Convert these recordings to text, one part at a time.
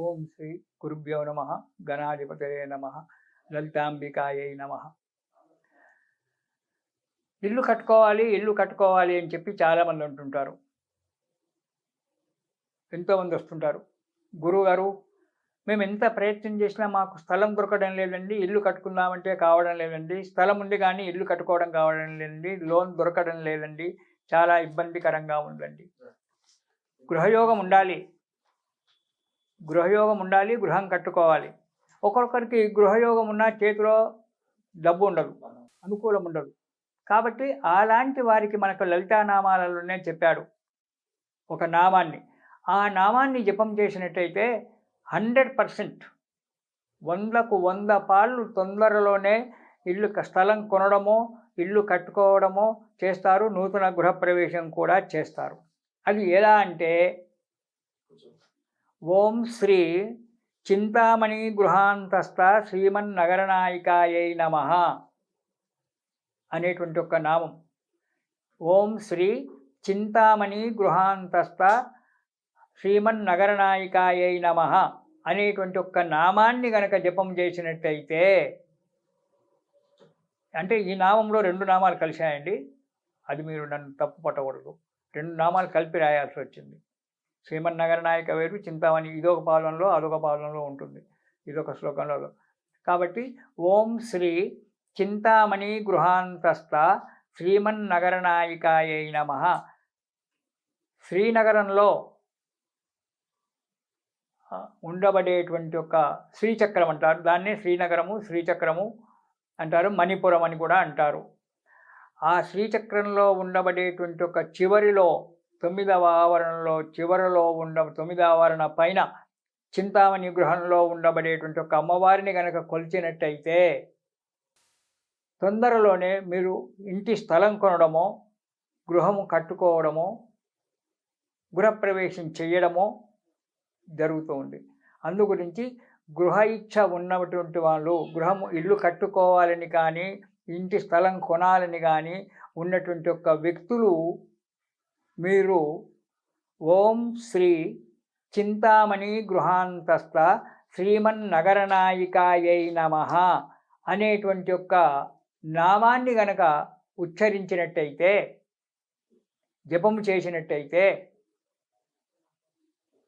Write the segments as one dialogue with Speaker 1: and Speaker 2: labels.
Speaker 1: ఓం శ్రీ గురుభ్యో నమ గణాధిపతయే నమ లలితాంబికాయై నమ. ఇల్లు కట్టుకోవాలి ఇల్లు కట్టుకోవాలి అని చెప్పి చాలామంది అంటుంటారు. ఎంతోమంది వస్తుంటారు, గురువుగారు మేము ఎంత ప్రయత్నం చేసినా మాకు స్థలం దొరకడం లేదండి, ఇల్లు కట్టుకుందామంటే కావడం లేదండి, స్థలం ఉంది కానీ ఇల్లు కట్టుకోవడం కావడం లేదండి, లోన్ దొరకడం లేదండి, చాలా ఇబ్బందికరంగా ఉందండి. గృహయోగం ఉండాలి, గృహయోగం ఉండాలి, గృహం కట్టుకోవాలి. ఒక్కొక్కరికి గృహయోగం ఉన్న చేతిలో డబ్బు ఉండదు, అనుకూలం ఉండదు. కాబట్టి అలాంటి వారికి మనకు లలితానామాలలోనే చెప్పాడు ఒక నామాన్ని. ఆ నామాన్ని జపం చేసినట్టయితే 100%, 100కు 100 పాళ్ళు తొందరలోనే స్థలం కొనడమో ఇల్లు కట్టుకోవడమో చేస్తారు. నూతన గృహప్రవేశం కూడా చేస్తారు. అది ఎలా అంటే, ఓం శ్రీ చింతామణి గృహాంతస్థ శ్రీమన్నగరనాయికాయై నమః అనేటువంటి ఒక నామం. ఓం శ్రీ చింతామణి గృహాంతస్థ శ్రీమన్నగరనాయికాయై నమః అనేటువంటి ఒక నామాన్ని గనక జపం చేసినట్టయితే, అంటే ఈ నామంలో 2 నామాలు కలిశాయండి, అది మీరు నన్ను తప్పు పట్టకూడదు. 2 నామాలు కలిపి రాయాల్సి వచ్చింది. శ్రీమన్నగరనాయిక వేరు, చింతామణి ఇదొక పాదంలో అదొక పాదంలో ఉంటుంది, ఇదొక శ్లోకంలో. కాబట్టి ఓం శ్రీ చింతామణి గృహాంతస్థ శ్రీమన్నగరనాయికాయై నమః. శ్రీనగరంలో ఉండబడేటువంటి ఒక శ్రీచక్రం అంటారు, దాన్నే శ్రీనగరము శ్రీచక్రము అంటారు, మణిపురం అని కూడా అంటారు. ఆ శ్రీచక్రంలో ఉండబడేటువంటి ఒక చివరిలో 9వ ఆవరణలో చివరిలో 9వ ఆవరణ పైన చింతామణి గృహంలో ఉండబడేటువంటి ఒక అమ్మవారిని గనక కొలిచినట్టయితే తొందరలోనే మీరు ఇంటి స్థలం కొనడమో గృహము కట్టుకోవడమో గృహప్రవేశం చేయడమో జరుగుతూ ఉంది. అందుగురించి గృహ ఇచ్ఛ ఉన్నటువంటి వాళ్ళు ఇల్లు కట్టుకోవాలని కానీ ఇంటి స్థలం కొనాలని కానీ ఉన్నటువంటి ఒక వ్యక్తులు మీరు ఓం శ్రీ చింతామణి గృహాంతస్థ శ్రీమన్నగరనాయికాయై నమః అనేటువంటి ఒక నామాన్ని గనక ఉచ్చరించినట్టయితే, జపము చేసినట్టయితే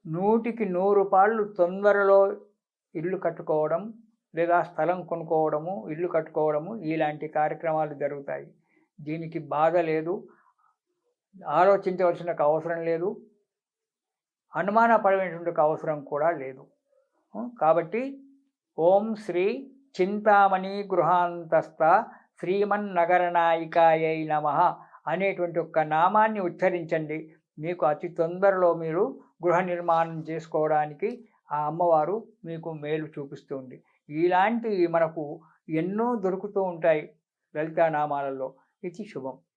Speaker 1: 100కి 100 పాళ్ళు తొందరలో ఇల్లు కట్టుకోవడం లేదా స్థలం కొనుక్కోవడము ఇల్లు కట్టుకోవడము ఇలాంటి కార్యక్రమాలు జరుగుతాయి. దీనికి బాధ లేదు, ఆలోచించవలసిన అవసరం లేదు, అనుమాన పడేటువంటి అవసరం కూడా లేదు. కాబట్టి ఓం శ్రీ చింతామణి గృహాంతస్థ శ్రీమన్నగరనాయికాయై నమః అనేటువంటి ఒక నామాన్ని ఉచ్చరించండి. మీకు అతి తొందరలో మీరు గృహ నిర్మాణం చేసుకోవడానికి ఆ అమ్మవారు మీకు మేలు చూపిస్తుంది. ఇలాంటివి మనకు ఎన్నో దొరుకుతూ ఉంటాయి లలితానామాలలో. ఇది శుభం.